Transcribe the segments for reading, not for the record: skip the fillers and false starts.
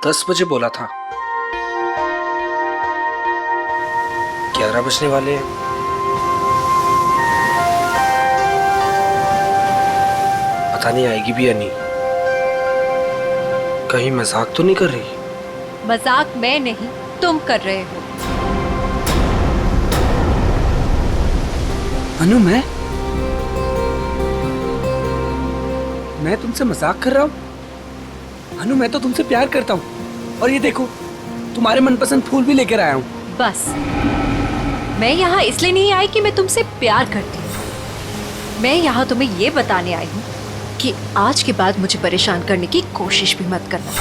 10 बजे बोला था, 11 बजने वाले हैं। पता नहीं आएगी भी या नहीं। कहीं मजाक तो नहीं कर रही? मजाक मैं नहीं, तुम कर रहे हो। अनु, मैं तुमसे मजाक कर रहा हूँ? अनु, मैं तो तुमसे प्यार करता हूँ। और ये देखो, तुम्हारे मनपसंद फूल भी लेकर आया हूँ। बस, मैं यहाँ इसलिए नहीं आई कि मैं तुमसे प्यार करती हूँ। मैं यहाँ तुम्हें ये बताने आई हूँ कि आज के बाद मुझे परेशान करने की कोशिश भी मत करना।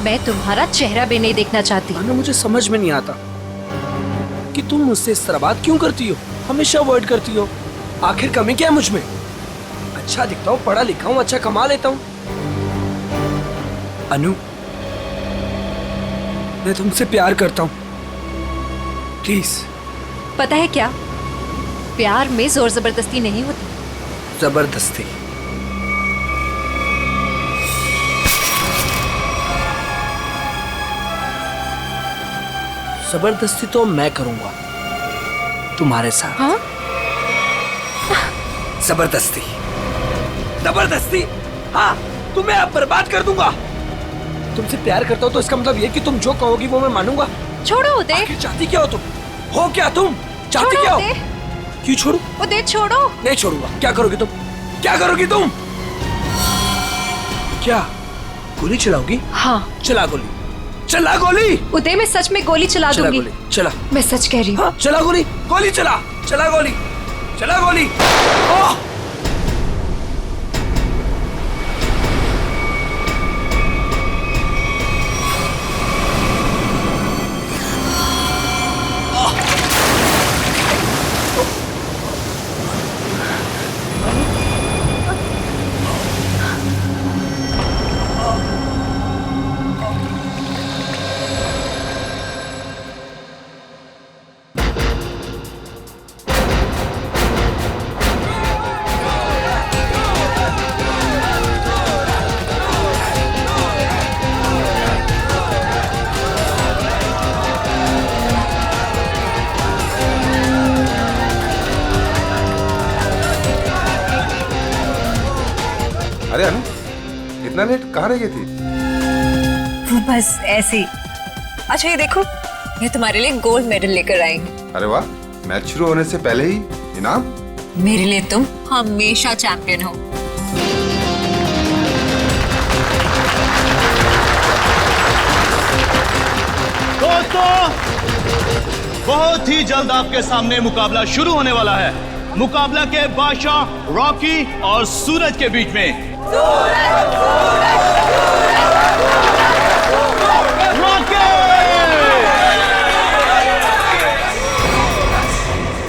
मैं तुम्हारा चेहरा भी नहीं देखना चाहती। अनु, मुझे समझ में नहीं आता कि तुम मुझसे इस तरह बात क्यों करती हो, हमेशा अवॉइड करती हो। आखिर कमी क्या है मुझ में? अच्छा दिखता हूँ, पढ़ा लिखा हूँ, अच्छा कमा लेता हूँ। अनु, मैं तुमसे प्यार करता हूँ, प्लीज। पता है क्या, प्यार में जोर जबरदस्ती नहीं होती। जबरदस्ती? जबरदस्ती तो मैं करूंगा तुम्हारे साथ। हाँ? जबरदस्ती, जबरदस्ती, हाँ, तुम्हें अब बर्बाद कर दूंगा। तुमसे प्यार करता हूँ तो इसका मतलब ये कि तुम जो कहोगी वो मैं मानूंगा। छोड़ो उदय। आखिर चाहती क्या हो तुम? हो क्या तुम? चाहती क्या हो? क्यों छोड़ू? उदय छोड़ो। नहीं छोड़ूंगा। क्या करोगी तुम? क्या करोगी तुम? क्या गोली चलाओगी? हाँ। चला गोली, चला गोली। उदय, मैं सच में गोली चला दूंगी। गोली चला। मैं सच कह रही हूँ। हाँ, चला गोली, गोली चला, चला गोली, चला गोली। ओह! अरे अनु, इतना लेट कहाँ रह गई थी? बस ऐसे ही। अच्छा ये देखो, ये तुम्हारे लिए गोल्ड मेडल लेकर आई हूँ। अरे वाह, मैच शुरू होने से पहले ही इनाम? मेरे लिए तुम हमेशा चैंपियन हो। दोस्तों, बहुत ही जल्द आपके सामने मुकाबला शुरू होने वाला है। मुकाबला के बादशाह रॉकी और सूरज के बीच में।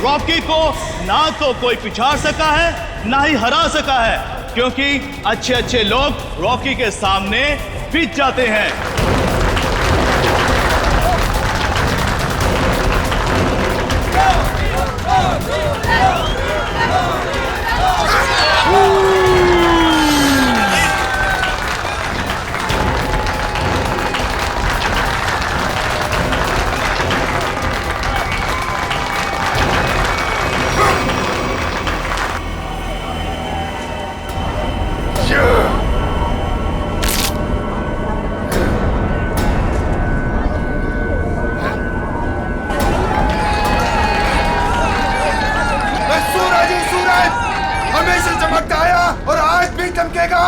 रॉकी को ना तो कोई पिछाड़ सका है, ना ही हरा सका है, क्योंकि अच्छे अच्छे लोग रॉकी के सामने पिट जाते हैं। हमेशा चमकता आया और आज भी चमकेगा।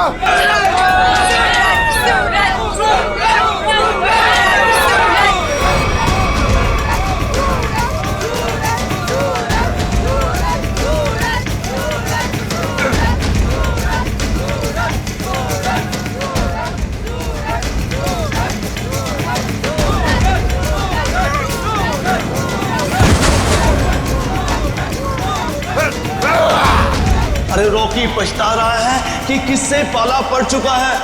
अरे रॉकी पछता रहा है कि किससे पाला पड़ चुका है।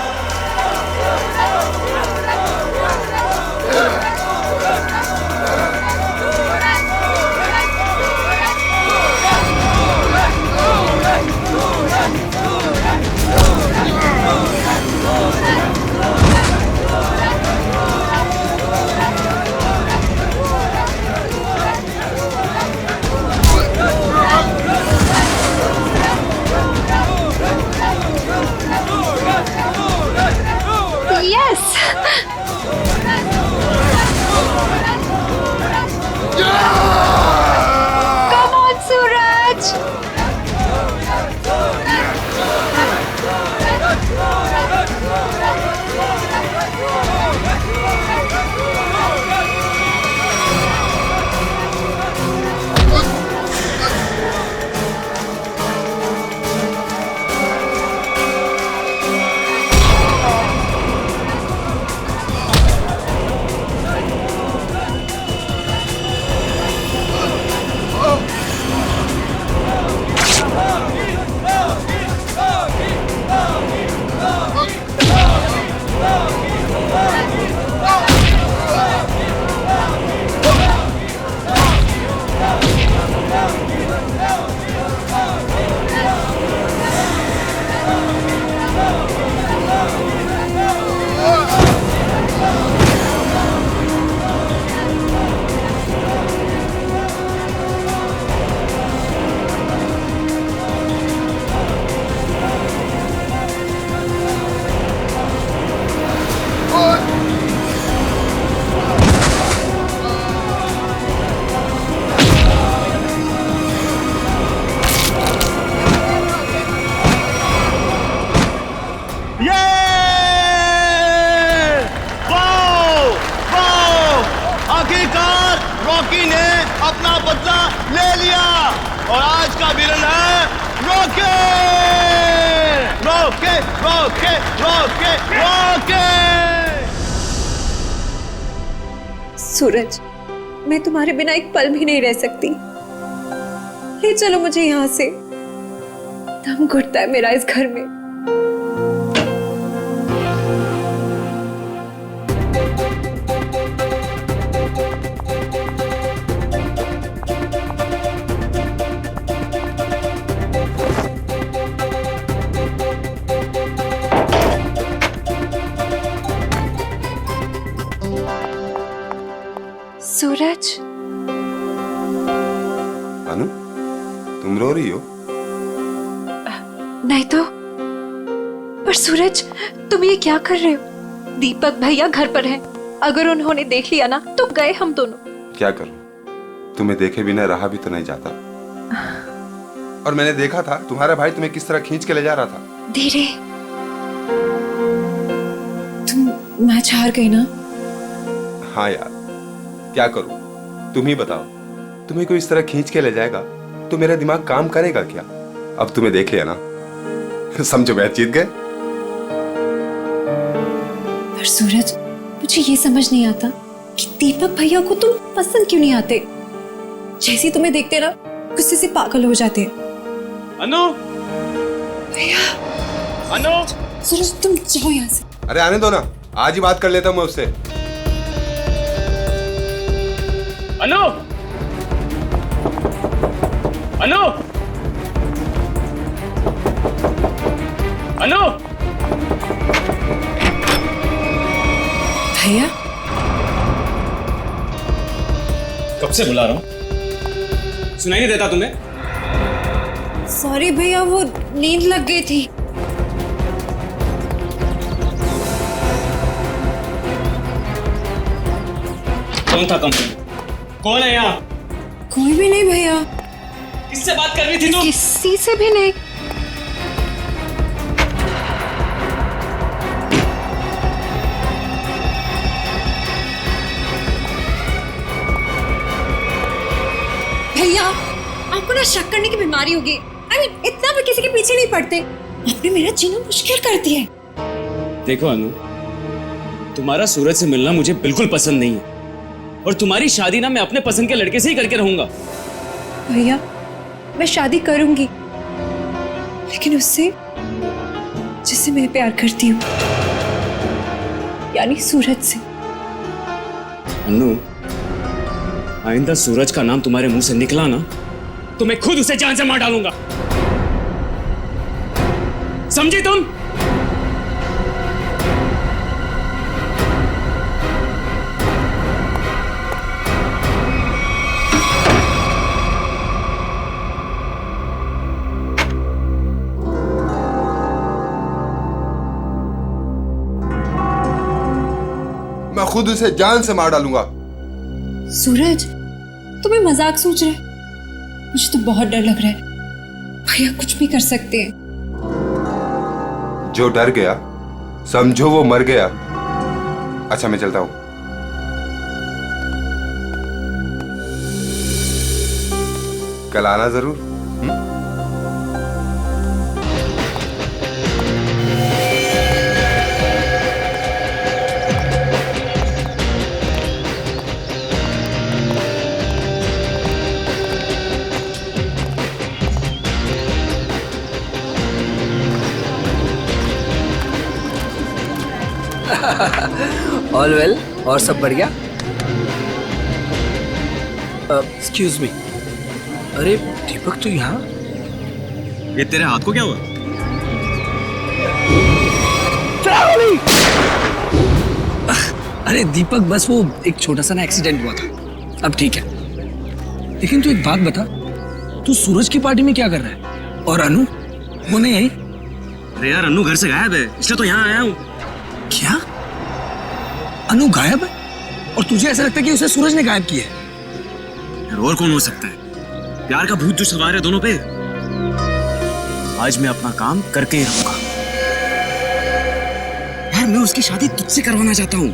Come on, सूरज। आखिरकार रॉकी ने अपना बदला ले लिया और आज का विलन है Rocky. Rocky Rocky Rocky Rocky. Suraj, मैं तुम्हारे बिना एक पल भी नहीं रह सकती। ले चलो मुझे यहाँ से। दम घुटता है मेरा इस घर में। सूरज, अनु, तुम रो रही हो? नहीं तो। पर सूरज, तुम ये क्या कर रहे हो? दीपक भैया घर पर हैं। अगर उन्होंने देख लिया ना तो गए हम दोनों। क्या करूं? तुम्हें देखे बिना रहा भी तो नहीं जाता। और मैंने देखा था तुम्हारा भाई तुम्हें किस तरह खींच के ले जा रहा था। धीरे। तुम मैच हार गई ना? हाँ यार, क्या करूं? तुम ही बताओ। तुम्हें कोई इस तरह खींच के ले जाएगा तो मेरा दिमाग काम करेगा क्या? अब तुम्हें देख लिया ना, समझो मैच जीत गए। पर सूरज, मुझे ये समझ नहीं आता कि दीपक भैया को तुम पसंद क्यों नहीं आते। जैसे तुम्हें देखते ना गुस्से से पागल हो जाते। अनु, भैया। अनु, सूरज तुम जाओ यहाँ से। अरे आने दो ना, आज ही बात कर लेता हूं मैं उससे। अनु, अनु, अनु। भैया, कब से बुला रहा हूं, सुनाई नहीं देता तुम्हें? सॉरी भैया, वो नींद लग गई थी। कौन था कंपनी? कौन है यहाँ? कोई भी नहीं भैया। किससे बात कर रही थी तुम? किसी से भी नहीं। भैया, आपको ना शक करने की बीमारी होगी। इतना भी किसी के पीछे नहीं पड़ते। आपने मेरा जीना मुश्किल कर दिया है। देखो अनु, तुम्हारा सूरज से मिलना मुझे बिल्कुल पसंद नहीं है और तुम्हारी शादी ना मैं अपने पसंद के लड़के से ही करके रहूंगा। भैया, मैं शादी करूंगी, लेकिन उससे जिससे मैं प्यार करती हूँ, यानी सूरज से। अनु, आइंदा सूरज का नाम तुम्हारे मुंह से निकला ना तो मैं खुद उसे जान से मार डालूंगा। समझी तुम? मैं खुद उसे जान से मार डालूंगा। सूरज, तुम्हें मजाक सोच रहे? मुझे तो बहुत डर लग रहा है। भैया कुछ भी कर सकते हैं। जो डर गया समझो वो मर गया। अच्छा मैं चलता हूं। कल आना जरूर। ऑल वेल, और सब बढ़िया? एक्सक्यूज मी, अरे दीपक तू यहाँ? ये तेरे हाथ को क्या हुआ? अरे दीपक, बस वो एक छोटा सा ना एक्सीडेंट हुआ था, अब ठीक है। लेकिन तू एक बात बता, तू सूरज की पार्टी में क्या कर रहा है? और अनु वो नहीं आई? अरे यार अनु घर से गायब है, इसलिए तो यहाँ आया हूँ। क्या? अनु गायब है? और तुझे ऐसा लगता है कि उसे सूरज ने गायब किया है? यार और कौन हो सकता है? प्यार का भूत जो सवार है दोनों पे। आज मैं अपना काम करके ही रहूंगा। यार मैं उसकी शादी तुझसे करवाना चाहता हूँ।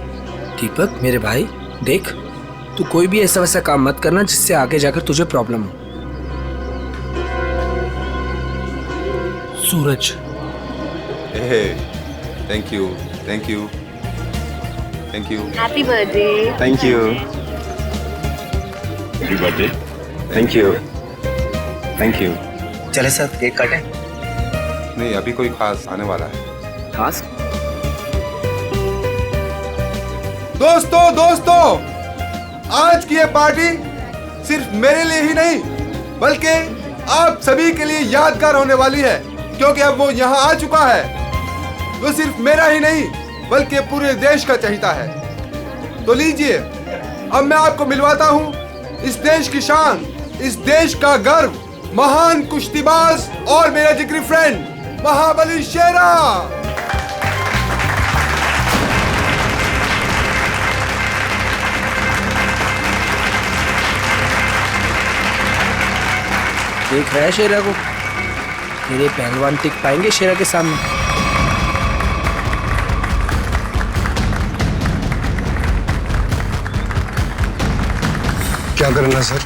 दीपक मेरे भाई, देख तू कोई भी ऐसा वैसा काम मत करना जिससे आगे जाकर तुझे प्रॉब्लम हो। Suraj, thank you thank you thank you happy birthday. Thank you happy birthday. Thank you thank you. चले सर केक काटें। नहीं अभी कोई खास आने वाला है। खास? दोस्तों आज की ये पार्टी सिर्फ मेरे लिए ही नहीं बल्कि आप सभी के लिए यादगार होने वाली है, क्योंकि अब वो यहाँ आ चुका है। वो सिर्फ मेरा ही नहीं बल्कि पूरे देश का चहेता है। तो लीजिए अब मैं आपको मिलवाता हूँ इस देश की शान, इस देश का गर्व, महान कुश्तीबाज और मेरा जिगरी फ्रेंड महाबली शेरा। देख रहा है शेरा को? तेरे पहलवान टिक पाएंगे शेरा के सामने? क्या करना सर?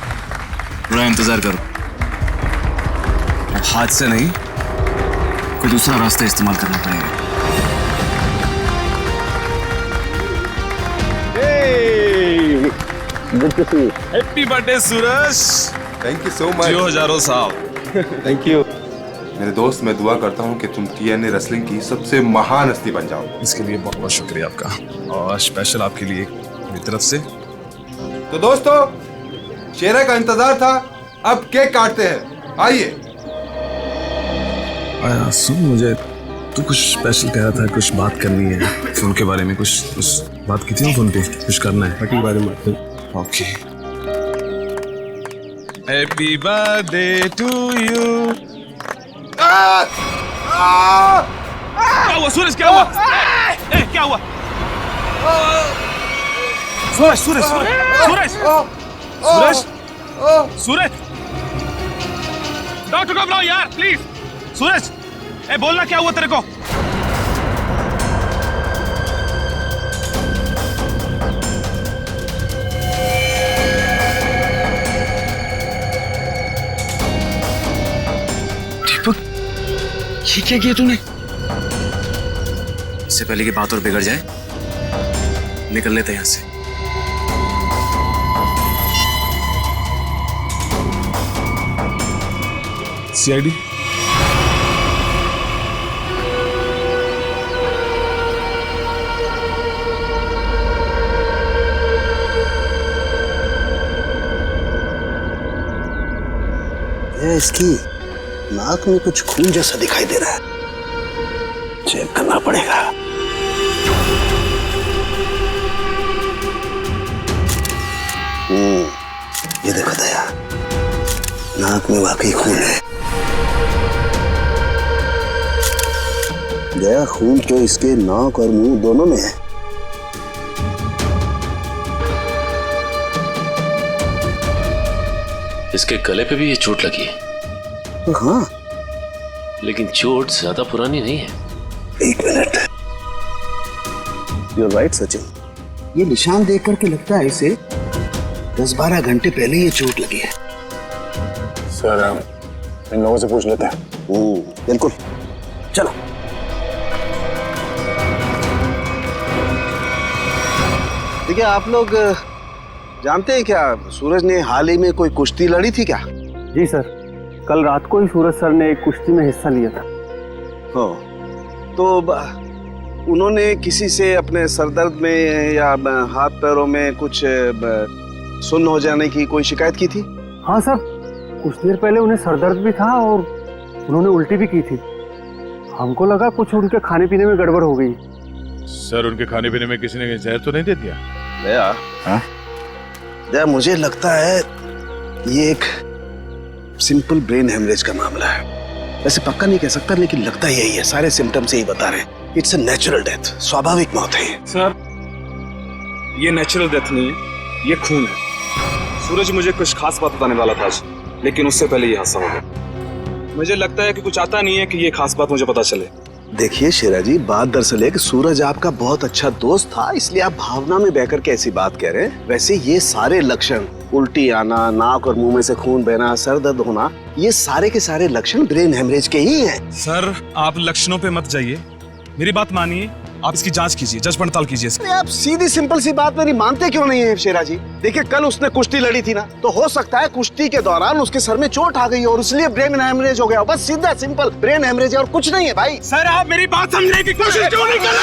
थोड़ा इंतजार करो। हाथ से नहीं, कोई दूसरा रास्ता इस्तेमाल करना पड़ेगा। Happy birthday Suraj. Thank you so much. जियो हजारों साल। थैंक यू मेरे दोस्त। मैं दुआ करता हूँ कि तुम TNA रेसलिंग की सबसे महान हस्ती बन जाओ। इसके लिए बहुत बहुत शुक्रिया आपका, और स्पेशल आपके लिए मेरी तरफ से। तो दोस्तों शेरा का इंतजार था, अब केक काटते हैं। आइए। आया सुन, मुझे तू कुछ स्पेशल कह रहा था, कुछ बात करनी है फोन के बारे में। कुछ बात की थी ना फोन पे, कुछ करना है के बारे में। Okay. Happy birthday to you. क्या हुआ सूरज? क्या हुआ? क्या हुआ? सूरज सूरज सूरज सूरज सूरज सूरज, डॉक्टर को बुलाओ यार प्लीज। सूरज बोलना क्या हुआ तेरे को? दीपक ये क्या किया तूने? इससे पहले की बात और बिगड़ जाए, निकल लेते हैं यहाँ से। CID इसकी नाक में कुछ खून जैसा दिखाई दे रहा है, चेक करना पड़ेगा। ये देखो दया, नाक में वाकई खून है। दया खून तो इसके नाक और मुंह दोनों में है। इसके गले पे भी ये चोट लगी है, हाँ, लेकिन चोट ज्यादा पुरानी नहीं है। एक मिनट। You're right, Sachin. ये निशान देख करके लगता है इसे 10-12 घंटे पहले ये चोट लगी है। सर, हम इन लोगों से पूछ लेते हैं। बिल्कुल, चलो। देखिए, आप लोग जानते हैं क्या, सूरज ने हाल ही में कोई कुश्ती लड़ी थी क्या? जी सर, कल रात को ही सूरज सर ने एक कुश्ती में हिस्सा लिया था। हो, तो उन्होंने किसी से अपने सरदर्द में या हाथ पैरों में कुछ सुन्न हो जाने की कोई शिकायत की थी? हाँ सर, कुछ देर पहले उन्हें सरदर्द भी था और उन्होंने उल्टी भी की थी। हमको लगा कुछ उनके खाने पीने में गड़बड़ हो गई। सर, उनके खाने पीने में किसी ने जहर तो नहीं दे दिया? दया, मुझे लगता है ये एक सिंपल ब्रेन हेमरेज का मामला है। वैसे पक्का नहीं कह सकता, लेकिन लगता यही है। सारे सिम्टम्स यही बता रहे हैं। इट्स अ नेचुरल डेथ, स्वाभाविक मौत है ये। सर, ये नेचुरल डेथ नहीं है, ये खून है। सूरज मुझे कुछ खास बात बताने वाला था आज, लेकिन उससे पहले ये हादसा हो गया। मुझे लगता है कि कुछ आता नहीं है कि ये खास बात मुझे पता चले। देखिए शेरा जी, बात दरअसल है कि सूरज आपका बहुत अच्छा दोस्त था, इसलिए आप भावना में बहकर के ऐसी बात कह रहे हैं। वैसे ये सारे लक्षण, उल्टी आना, नाक और मुंह में से खून बहना, सर दर्द होना, ये सारे के सारे लक्षण ब्रेन हेमरेज के ही हैं। सर, आप लक्षणों पे मत जाइए, मेरी बात मानिए। आप इसकी जांच कीजिए, जांच पड़ताल कीजिए इसकी। आप सीधी सिंपल सी बात मेरी मानते क्यों नहीं है शेरा जी? देखिए, कल उसने कुश्ती लड़ी थी ना, तो हो सकता है कुश्ती के दौरान उसके सर में चोट आ गई और इसलिए ब्रेन हेमरेज हो गया। बस सीधा सिंपल ब्रेन हेमरेज है और कुछ नहीं है भाई। सर, आप मेरी बात समझने की कोशिश क्यों नहीं कर रहे?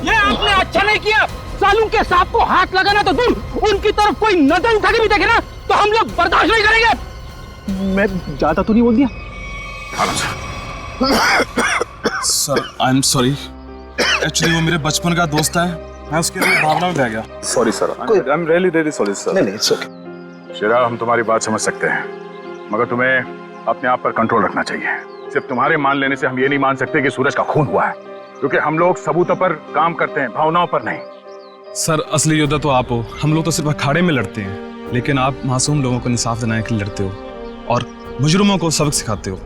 ये आपने अच्छा नहीं किया। सालू के सांप को हाथ लगाना तो दूर, उनकी तरफ कोई नजर उठा के भी देखे ना तो हम लोग बर्दाश्त नहीं करेंगे। मैं ज्यादा तो नहीं बोल दिया? Sir, I am sorry. Actually वो मेरे बचपन का दोस्त है, मैं उसके लिए भावना में बह गया। Sorry sir, I am really sorry sir. नहीं, इट्स ओके। शेरा, हम तुम्हारी बात समझ सकते हैं, मगर तुम्हें अपने आप पर कंट्रोल रखना चाहिए। सिर्फ तुम्हारे मान लेने से हम ये नहीं मान सकते कि सूरज का खून हुआ है, क्योंकि हम लोग सबूतों पर काम करते हैं, भावनाओं पर नहीं। सर, असली योद्धा तो आप हो, हम लोग तो सिर्फ अखाड़े में लड़ते हैं, लेकिन आप मासूम लोगों को इंसाफ दिलाने के लिए लड़ते हो और मुजरिमों को सबक सिखाते हो।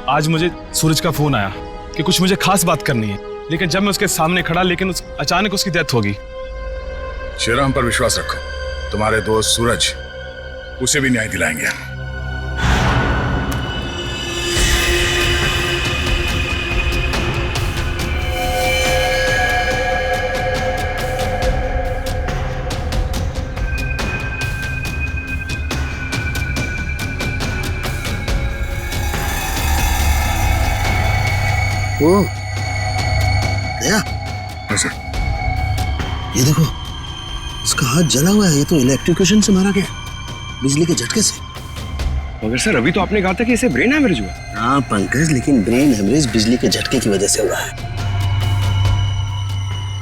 आज मुझे सूरज का फोन आया कि कुछ मुझे खास बात करनी है, लेकिन जब मैं उसके सामने खड़ा, लेकिन अचानक उसकी डेथ होगी। शेरा, हम पर विश्वास रखो, तुम्हारे दोस्त सूरज, उसे भी न्याय दिलाएंगे। ओ, दया, ये देखो, इसका हाथ जला हुआ है। ये तो इलेक्ट्रिक्यूशन से मारा गया, बिजली के झटके से। मगर सर, अभी तो आपने कहा था कि इसे ब्रेन हेमरेज हुआ। हाँ पंकज, लेकिन ब्रेन हेमरेज बिजली के झटके की वजह से हुआ है।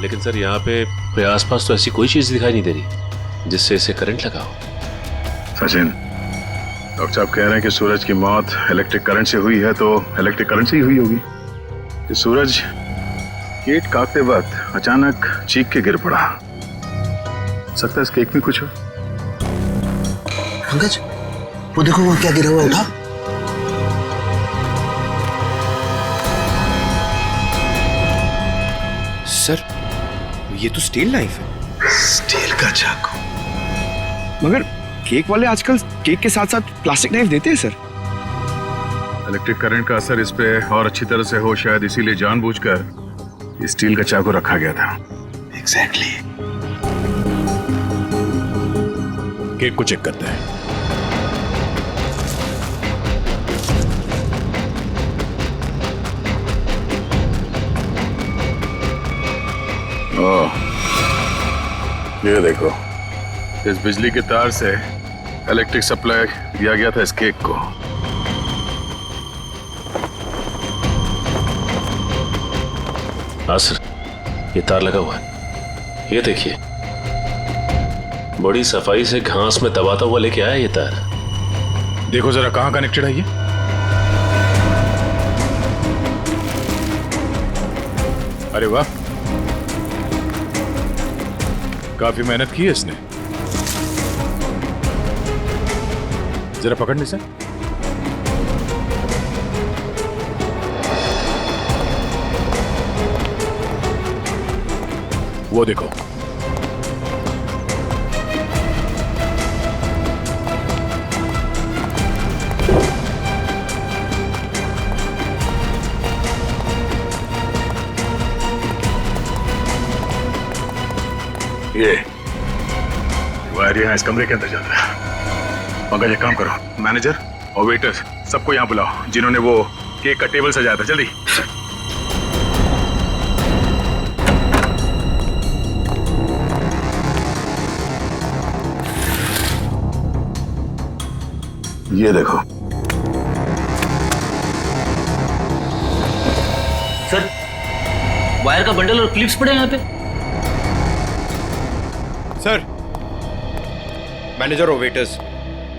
लेकिन सर, यहाँ पे आसपास तो ऐसी कोई चीज दिखाई नहीं दे रही जिससे इसे करंट लगा हो। सचिन, डॉक्टर साहब कह रहे हैं कि सूरज की मौत इलेक्ट्रिक करंट से हुई है, तो इलेक्ट्रिक करंट से ही हुई होगी। कि सूरज केक काटते वक्त अचानक चीख के गिर पड़ा। सकता है इस केक में कुछ हो। पंकज, वो देखो, वो क्या गिरा हुआ उठा। सर, ये तो स्टील नाइफ है। स्टील का चाकू। मगर केक वाले आजकल केक के साथ साथ प्लास्टिक नाइफ देते हैं सर। इलेक्ट्रिक करंट का असर इस पे और अच्छी तरह से हो, शायद इसीलिए जानबूझकर स्टील का चाकू रखा गया था। एग्जैक्टली। केक को चेक करते हैं। ओह, ये देखो, इस बिजली के तार से इलेक्ट्रिक सप्लाई दिया गया था इस केक को। हाँ सर, ये तार लगा हुआ है, ये देखिए, बड़ी सफाई से घास में दबाता हुआ लेके आया ये तार। देखो जरा कहाँ कनेक्टेड है ये। अरे वाह, काफी मेहनत की है इसने। जरा पकड़ने से। वो देखो, ये वायर यहाँ इस कमरे के अंदर जाता है। मगर ये काम करो, मैनेजर और वेटर्स सबको यहाँ बुलाओ जिन्होंने वो केक का टेबल सजाया था। जल्दी। ये देखो सर, वायर का बंडल और क्लिप्स पड़े हैं यहाँ पे। सर, मैनेजर और वेटर्स।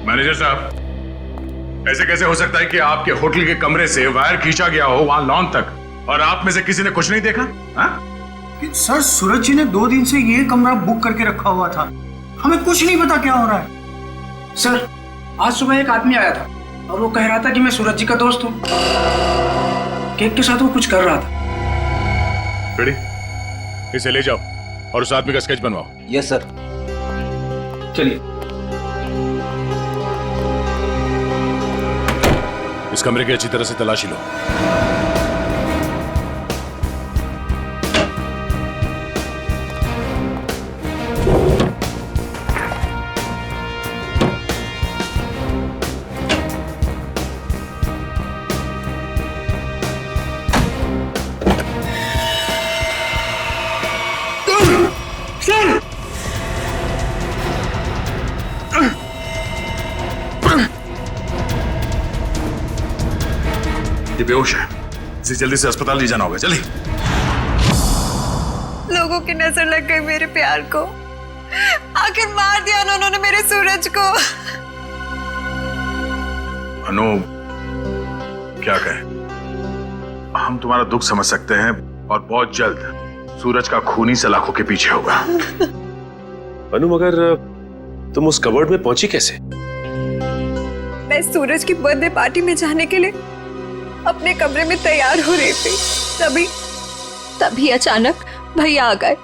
मैनेजर साहब, ऐसे कैसे हो सकता है कि आपके होटल के कमरे से वायर खींचा गया हो वहां लॉन तक और आप में से किसी ने कुछ नहीं देखा? सर, सूरज जी ने 2 दिन से ये कमरा बुक करके रखा हुआ था, हमें कुछ नहीं पता क्या हो रहा है। सर, आज सुबह एक आदमी आया था और वो कह रहा था कि मैं सूरज जी का दोस्त हूँ। केक के साथ वो कुछ कर रहा था। रेडी, इसे ले जाओ और उस आदमी का स्केच बनवाओ। Yes sir. चलिए। इस कमरे की अच्छी तरह से तलाशी लो। ये बेहोश है, इसे जल्दी से अस्पताल ले जाना होगा। जल्दी। लोगों की नजर लग गई मेरे प्यार को, आखिर मार दिया ना उन्होंने मेरे सूरज को। अनु, क्या कहें, हम तुम्हारा दुख समझ सकते हैं और बहुत जल्द सूरज का खूनी सलाखों के पीछे होगा। अनु, मगर तुम उस कबर्ड में पहुंची कैसे? मैं सूरज की बर्थडे पार्टी में जाने के लिए अपने कमरे में तैयार हो रही थी, तभी अचानक भैया आ गए।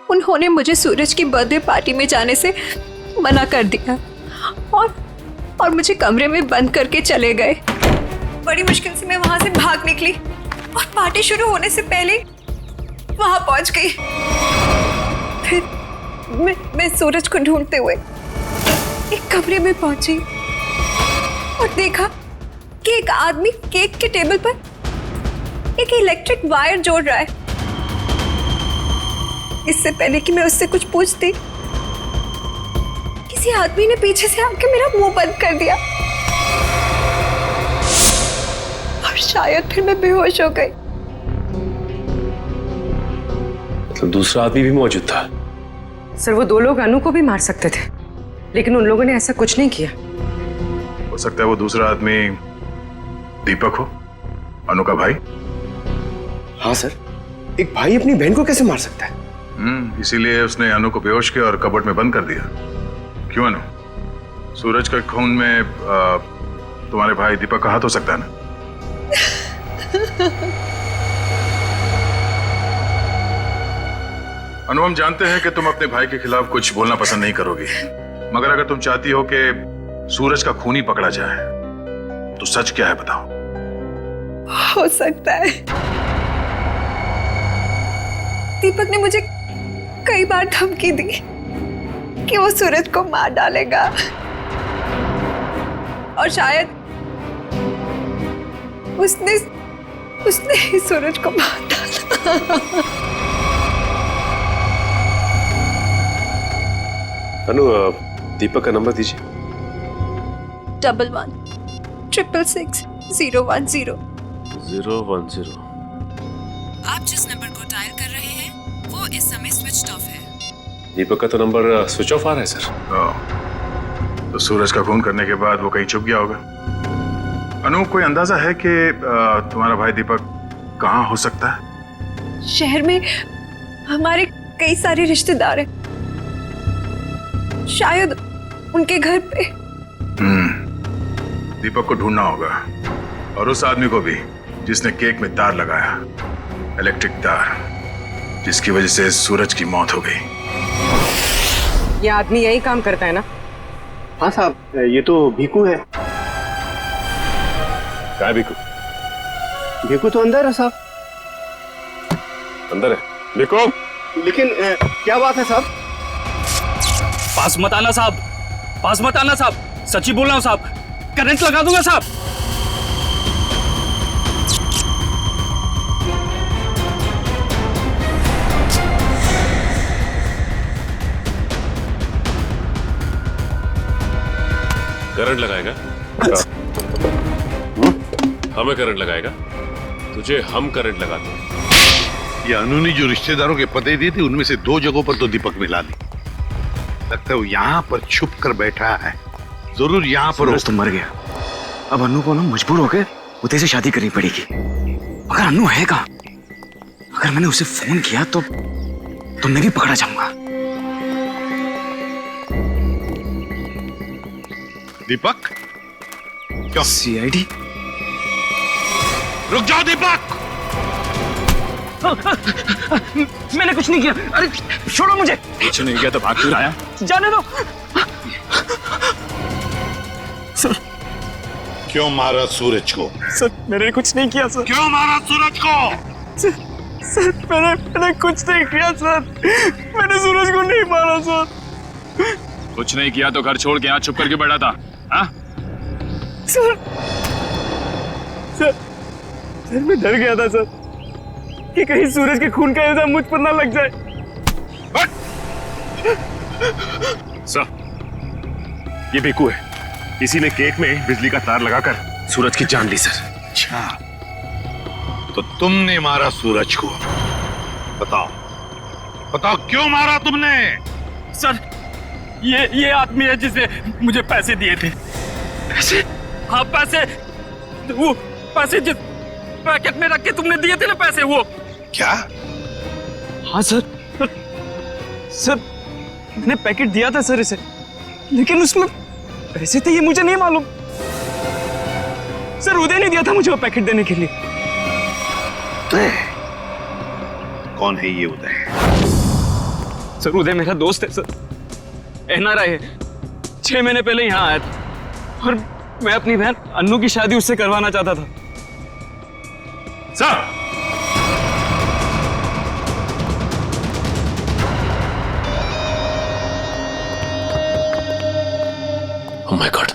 उन्होंने मुझे सूरज की बर्थडे पार्टी में जाने से मना कर दिया और मुझे कमरे में बंद करके चले गए। बड़ी मुश्किल से मैं वहां से भाग निकली और पार्टी शुरू होने से पहले वहां पहुंच गई। फिर मैं सूरज को ढूंढते हुए एक कमरे में पहुंची और देखा कि एक आदमी केक के टेबल पर एक इलेक्ट्रिक वायर जोड़ रहा है। इससे पहले कि मैं उससे कुछ पूछती, किसी आदमी ने पीछे से आके मेरा मुंह बंद कर दिया और शायद फिर मैं बेहोश हो गई। मतलब दूसरा आदमी भी मौजूद था? सर, वो 2 लोग अनु को भी मार सकते थे, लेकिन उन लोगों ने ऐसा कुछ नहीं किया। हो सकता है वो दूसरा आदमी दीपक हो, अनु का भाई। हाँ सर, एक भाई अपनी बहन को कैसे मार सकता है? इसीलिए उसने अनु को बेहोश किया और कबर्ड में बंद कर दिया। क्यों अनु, सूरज के खून में तुम्हारे भाई दीपक का हाथ हो सकता है ना? अनु, हम जानते हैं कि तुम अपने भाई के खिलाफ कुछ बोलना पसंद नहीं करोगी, मगर अगर तुम चाहती हो कि सूरज का खूनी पकड़ा जाए तो सच क्या है बताओ। हो सकता है दीपक ने मुझे कई बार धमकी दी कि वो सूरज को मार डालेगा और शायद उसने ही सूरज को मार डाला। अनु, दीपक का नंबर दीजिए। 11 666 010 010। आप जिस नंबर को डायल कर रहे हैं वो इस समय स्विच ऑफ है। दीपक का तो नंबर स्विच ऑफ आ रहा है सर। तो सूरज का खून करने के बाद वो कहीं छुप गया होगा। अनु, कोई अंदाजा है कि तुम्हारा भाई दीपक कहाँ हो सकता है? शहर में हमारे कई सारे रिश्तेदार हैं। शायद उनके घर पे। दीपक को ढूंढना होगा, और उस आदमी को भी जिसने केक में तार लगाया, इलेक्ट्रिक तार, जिसकी वजह से सूरज की मौत हो गई। ये आदमी यही काम करता है ना? हाँ साहब, ये तो भीकू है। क्या है भीकू? भीकू तो अंदर है साहब। अंदर है भीकू? लेकिन क्या बात है साहब? पास मत आना साहब, पास मत आना साहब, सच्ची बोल रहा हूँ साहब, करंट लगा दूंगा साहब। करंट लगाएगा? हमें करंट लगाएगा? तुझे हम करंट लगाते हैं। ये अनु ने जो रिश्तेदारों के पते दिए थे, उनमें से 2 जगहों पर तो दीपक मिला ली। लगता है वो यहाँ पर छुप कर बैठा है, जरूर यहाँ पर। सूरज तो मर गया, अब अनु को ना मजबूर होकर उदय से शादी करनी पड़ेगी। अगर अनु है कहाँ? अगर मैंने उसे फोन किया तो मैं भी पकड़ा जाऊंगा। दीपक? क्यों? सीआईडी? रुक जाओ दीपक! मैंने कुछ नहीं किया, अरे छोड़ो मुझे। कुछ नहीं किया तो भाग क्यों आया? जाने दो। सर, क्यों मारा सूरज को? सर मैंने कुछ नहीं किया सर। क्यों मारा सूरज को? सर मैंने कुछ नहीं किया सर, मैंने सूरज को नहीं मारा सर। कुछ नहीं किया तो घर छोड़ के यहाँ छुप करके बैठा था? हाँ? सर मैं डर गया था सर कि कहीं सूरज के खून का इल्जाम मुझ पर ना लग जाए। सर, ये भीकू है, इसी ने केक में बिजली का तार लगाकर सूरज की जान ली सर। अच्छा, तो तुमने मारा सूरज को? बताओ क्यों मारा तुमने? सर ये आदमी है जिसने मुझे पैसे दिए थे। पैसे? हाँ पैसे, वो पैसे जिस पैकेट में रख के तुमने दिए थे ना पैसे, वो। क्या? हाँ सर मैंने पैकेट दिया था सर इसे, लेकिन उसमें पैसे थे ये मुझे नहीं मालूम। सर उदय ने दिया था मुझे वो पैकेट देने के लिए। कौन है ये उदय? सर उदय मेरा दोस्त है सर, एनआरआई है। 6 महीने पहले यहाँ आया था और मैं अपनी बहन अन्नू की शादी उससे करवाना चाहता था। Sir, oh my God,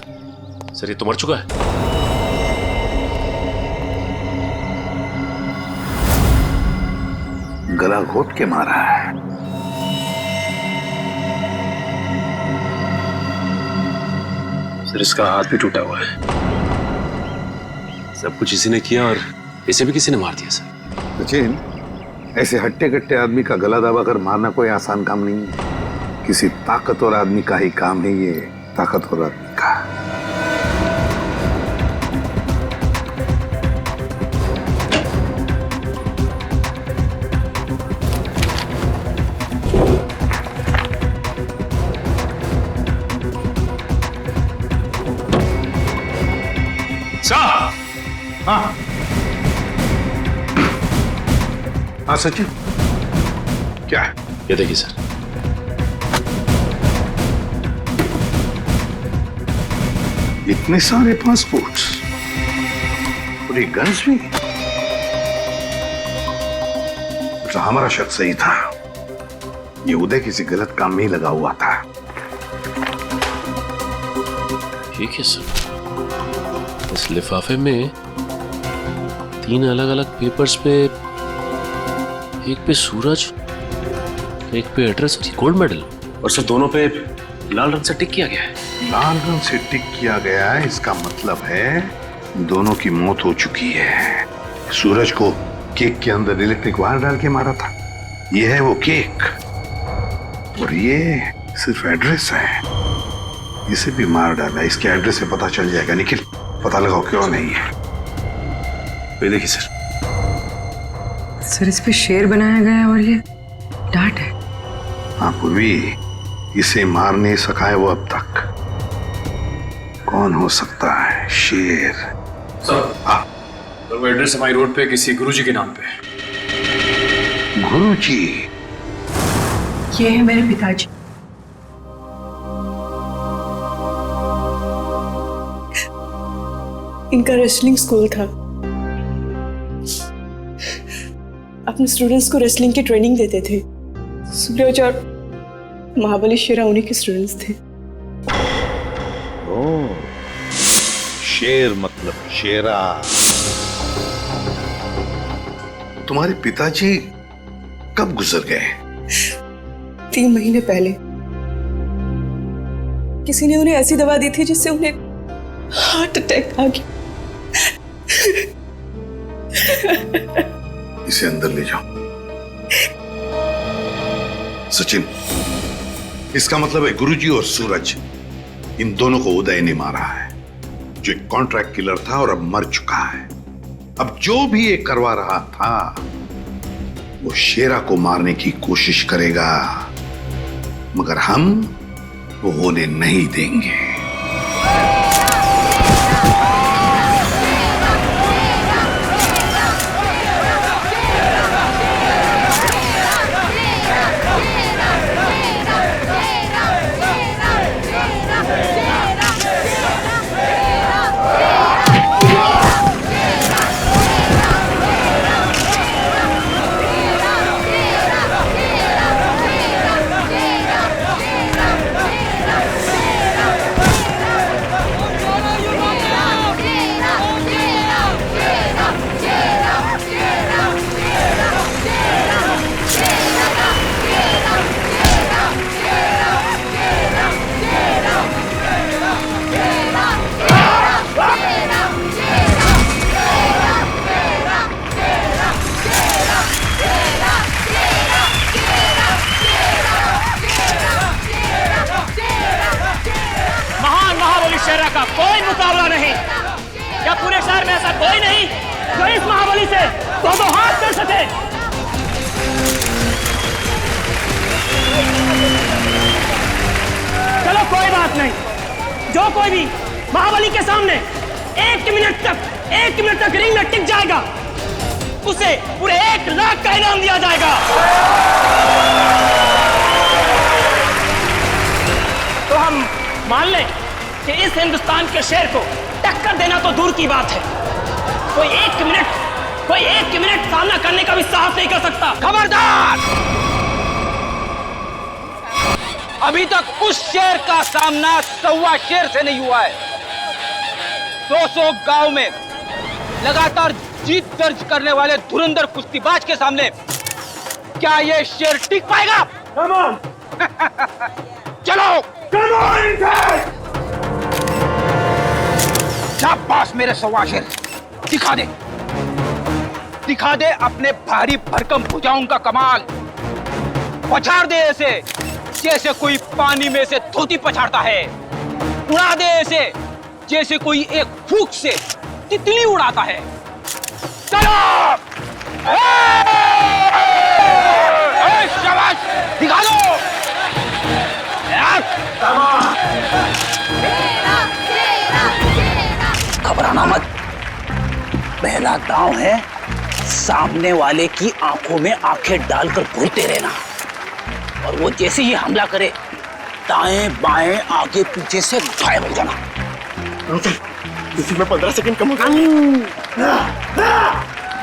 sir ये तो मर चुका है। गला घोट के मारा है। सर इसका हाथ भी टूटा हुआ है। सब कुछ इसी ने किया और इसे भी किसी ने मार दिया सर। सचिन, ऐसे हट्टे कट्टे आदमी का गला दबाकर मारना कोई आसान काम नहीं है। किसी ताकतवर आदमी का ही काम है ये, ताकतवर आदमी का। हाँ सचिन, क्या है? ये देखिए सर। इतने सारे पासपोर्ट्स और ये गन्स भी। तो हमारा शक सही था, ये उदय किसी गलत काम में ही लगा हुआ था। ठीक है सर, इस लिफाफे में 3 अलग अलग पेपर्स पे, एक पे सूरज, एक पे एड्रेस और गोल्ड मेडल, और सर दोनों पे लाल रंग से टिक किया गया है। लाल रंग से टिक किया गया है, इसका मतलब है दोनों की मौत हो चुकी है। सूरज को केक के अंदर इलेक्ट्रिक वायर डाल के मारा था, ये है वो केक, और ये सिर्फ एड्रेस है, इसे भी मार डाला। इसके एड्रेस से पता चल जाएगा। निखिल, पता लगाओ क्यों नहीं है। ये देखिए सर, सर इस पे शेर बनाया गया है और ये डांट है। हाँ पूर्वी, इसे मार नहीं सका है वो अब तक। कौन हो सकता है शेर? सर तो वो एड्रेस हमारी रोड पे किसी गुरुजी के नाम पे। गुरुजी? ये है मेरे पिताजी। इनका रेसलिंग स्कूल था। अपने स्टूडेंट्स को रेसलिंग की ट्रेनिंग देते थे। सूरज और महाबली शेरा उन्हीं के स्टूडेंट्स थे। ओ, शेर मतलब शेरा। तुम्हारे पिताजी कब गुजर गए? 3 महीने पहले। किसी ने उन्हें ऐसी दवा दी थी जिससे उन्हें हार्ट अटैक आ गया। इसे अंदर ले जाओ। सचिन, इसका मतलब है गुरुजी और सूरज, इन दोनों को उदय ने मारा है, जो एक कॉन्ट्रैक्ट किलर था और अब मर चुका है। अब जो भी ये करवा रहा था वो शेरा को मारने की कोशिश करेगा, मगर हम वो होने नहीं देंगे। शेरा का कोई मुकाबला नहीं। क्या पूरे शहर में ऐसा कोई नहीं जो इस महाबली से दो हाथ कर सके? चलो कोई बात नहीं, जो कोई भी महाबली के सामने 1 मिनट तक रिंग में टिक जाएगा उसे पूरे 1 लाख का इनाम दिया जाएगा। तो हम मान लें कि इस हिंदुस्तान के शेर को टक्कर देना तो दूर की बात है, कोई एक मिनट सामना करने का भी साहस नहीं कर सकता। खबरदार! अभी तक उस शेर का सामना 1.25 शेर से नहीं हुआ है। 200 गांव में लगातार जीत दर्ज करने वाले धुरंधर कुश्तीबाज के सामने क्या ये शेर टिक पाएगा? चलो शाबाश मेरे 1.25 शेर, दिखा दे अपने भारी भरकम भुजाओं का कमाल। पछाड़ दे ऐसे जैसे कोई पानी में से धोती पछाड़ता है, उड़ा दे ऐसे जैसे कोई एक फूंक से तितली उड़ाता है। चलो शाबाश, दिखा दो। घबराना मत, पहला दांव है सामने वाले की आंखों में आंखें डालकर घूरते रहना, और वो जैसे ही हमला करे दाएं बाएं आगे पीछे से गायब हो जाना। इसी में 15 सेकंड कम होगा।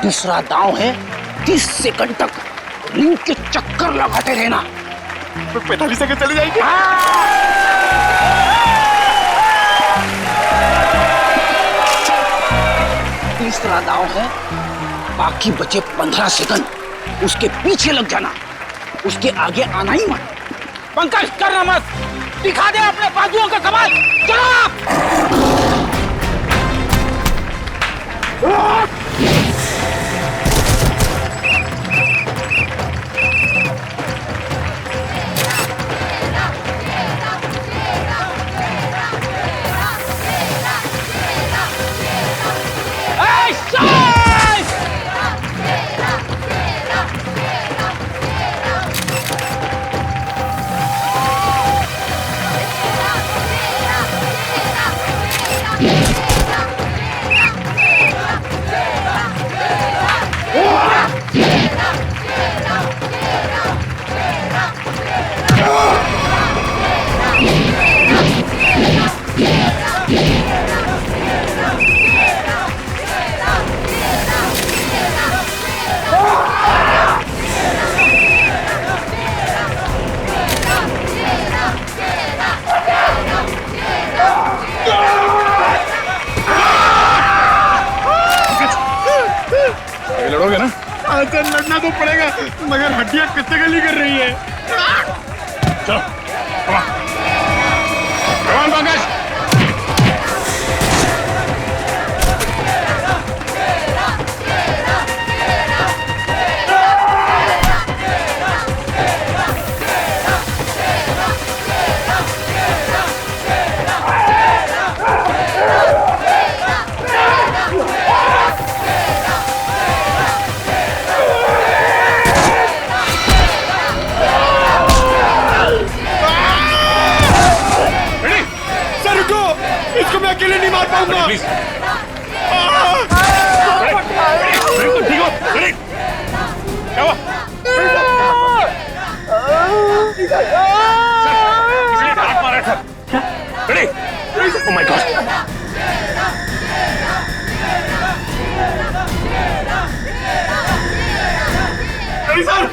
दूसरा दांव है 30 सेकंड तक रिंग के चक्कर लगाते रहना। 45 सेकंड चली जाएगी। तीसरा दांव है बाकी बचे 15 सेकंड उसके पीछे लग जाना, उसके आगे आना ही मत। पंकज करना मत, दिखा दे अपने बाजुओं का कमाल। चलो सर लड़ना तो पड़ेगा, मगर हड्डियां कितने गली कर रही है। चलो कमान पंकज। इसको मैं अकेले नहीं मार पाऊंगा। क्या हुआ? इसने हाथ मारा था। Ready? Oh my God. Ready sir?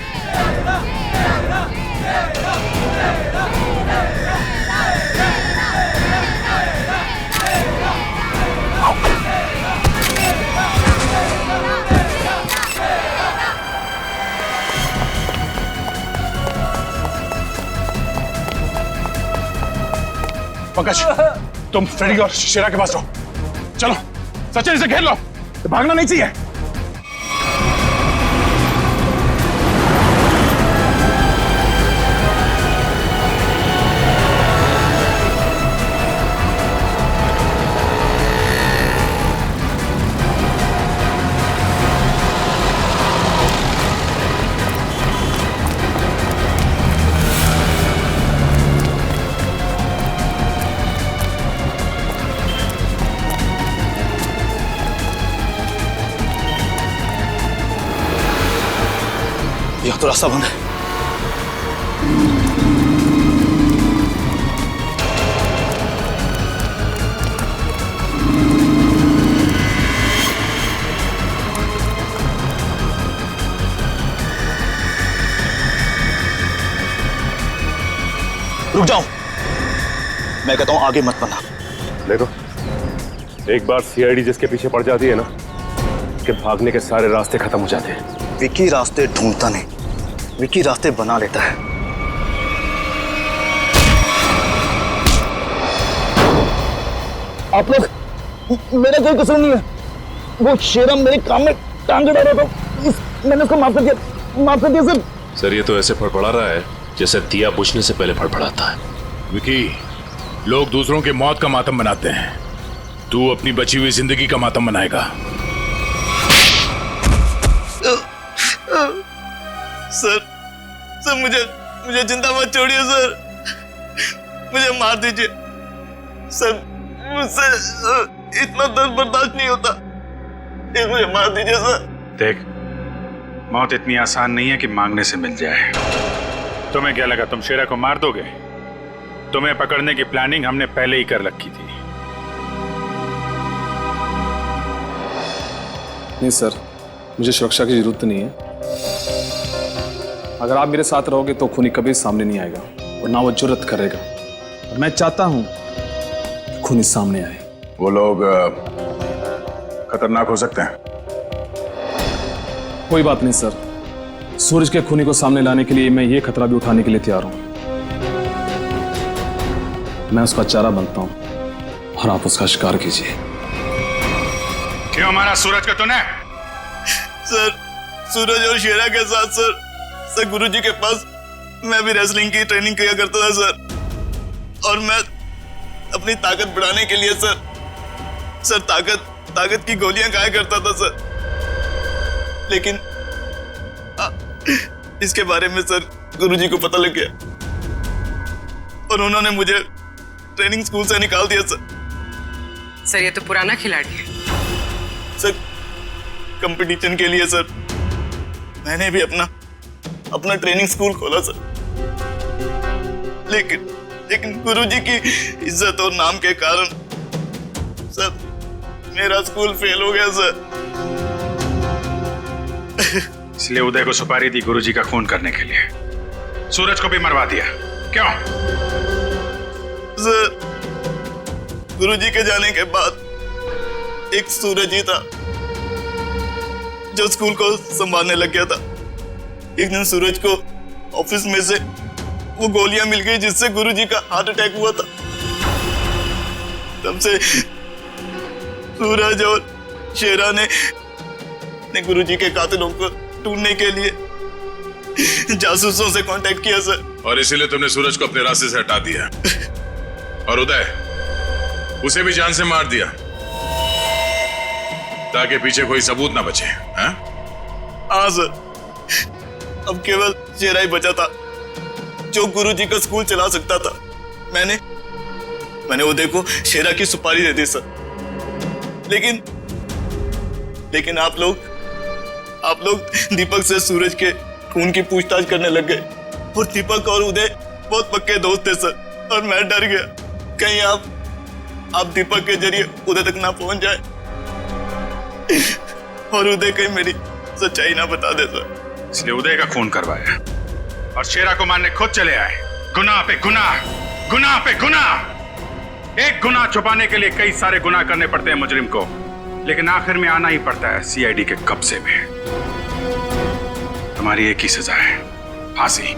Pankaj, तुम फ्रेडी और शेरा के पास रहो। चलो सचिन इसे घेर लो, भागना नहीं चाहिए। यह तो रास्ता बंद है। रुक जाओ, मैं कहता हूं आगे मत बढ़ना। देखो, एक बार सीआईडी जिसके पीछे पड़ जाती है ना, कि भागने के सारे रास्ते खत्म हो जाते हैं। विकी रास्ते ढूंढता नहीं, विकी रास्ते बना लेता है। आप लोग, मेरा कोई कसूर नहीं है। वो शेरा मेरे काम में टांग अड़ा रहा था, मैंने उसको माफ कर दिया सर। सर ये तो ऐसे फड़फड़ा रहा है जैसे दिया बुझने से पहले फड़फड़ाता है। विकी, लोग दूसरों की मौत का मातम मनाते हैं, तू अपनी बची हुई जिंदगी का मातम मनाएगा। सर मुझे जिंदा मत छोड़िए सर, मुझे मार दीजिए सर, मुझसे इतना दर्द बर्दाश्त नहीं होता, मुझे मार दीजिए सर। देख, मौत इतनी आसान नहीं है कि मांगने से मिल जाए। तुम्हें क्या लगा तुम शेरा को मार दोगे? तुम्हें पकड़ने की प्लानिंग हमने पहले ही कर रखी थी। नहीं सर, मुझे सुरक्षा की जरूरत नहीं है। अगर आप मेरे साथ रहोगे तो खूनी कभी सामने नहीं आएगा और ना वो जुर्रत करेगा। और मैं चाहता हूं कि खूनी सामने आए। वो लोग खतरनाक हो सकते हैं। कोई बात नहीं सर, सूरज के खूनी को सामने लाने के लिए मैं ये खतरा भी उठाने के लिए तैयार हूं। मैं उसका चारा बनता हूं और आप उसका शिकार कीजिए। क्यों मारा सूरज को तूने? सर, सूरज और शेरा के साथ सर गुरुजी के पास मैं भी रेसलिंग की ट्रेनिंग किया करता था सर, और मैं अपनी ताकत बढ़ाने के लिए सर ताकत की गोलियां खाया करता था सर। लेकिन इसके बारे में सर गुरुजी को पता लग गया और उन्होंने मुझे ट्रेनिंग स्कूल से निकाल दिया सर। सर ये तो पुराना खिलाड़ी है सर। कंपटीशन के लिए सर मैंने भी अपना ट्रेनिंग स्कूल खोला सर, लेकिन गुरुजी की इज्जत और नाम के कारण सर मेरा स्कूल फेल हो गया सर। इसलिए उदय को सुपारी दी गुरुजी का खून करने के लिए, सूरज को भी मरवा दिया। क्यों? सर गुरुजी के जाने के बाद एक सूरज ही था जो स्कूल को संभालने लग गया था। एक दिन सूरज को ऑफिस में से वो गोलियां मिल गई जिससे गुरुजी का हार्ट अटैक हुआ था। तब से सूरज और शेरा ने गुरुजी के कातिलों को ढूंढने के लिए जासूसों से कांटेक्ट किया सर। और इसीलिए तुमने सूरज को अपने रास्ते से हटा दिया और उदय उसे भी जान से मार दिया ताकि पीछे कोई सबूत ना बचे। हाँ सर, अब केवल शेरा ही बचा था जो गुरुजी का स्कूल चला सकता था। मैंने उदय को शेरा की सुपारी दे दी सर। लेकिन आप लोग दीपक से सूरज के खून की पूछताछ करने लग गए और दीपक और उदय बहुत पक्के दोस्त थे सर। और मैं डर गया कहीं आप दीपक के जरिए उदय तक ना पहुंच जाए और उदय कहीं मेरी सच्चाई ना बता दे सर। इसलिए उदय का खून करवाया और शेरा को मारने खुद चले आए। गुनाह पे गुनाह, गुनाह पे गुनाह। एक गुनाह छुपाने के लिए कई सारे गुनाह करने पड़ते हैं मुजरिम को, लेकिन आखिर में आना ही पड़ता है सीआईडी के कब्जे में। तुम्हारी एक ही सजा है, फांसी।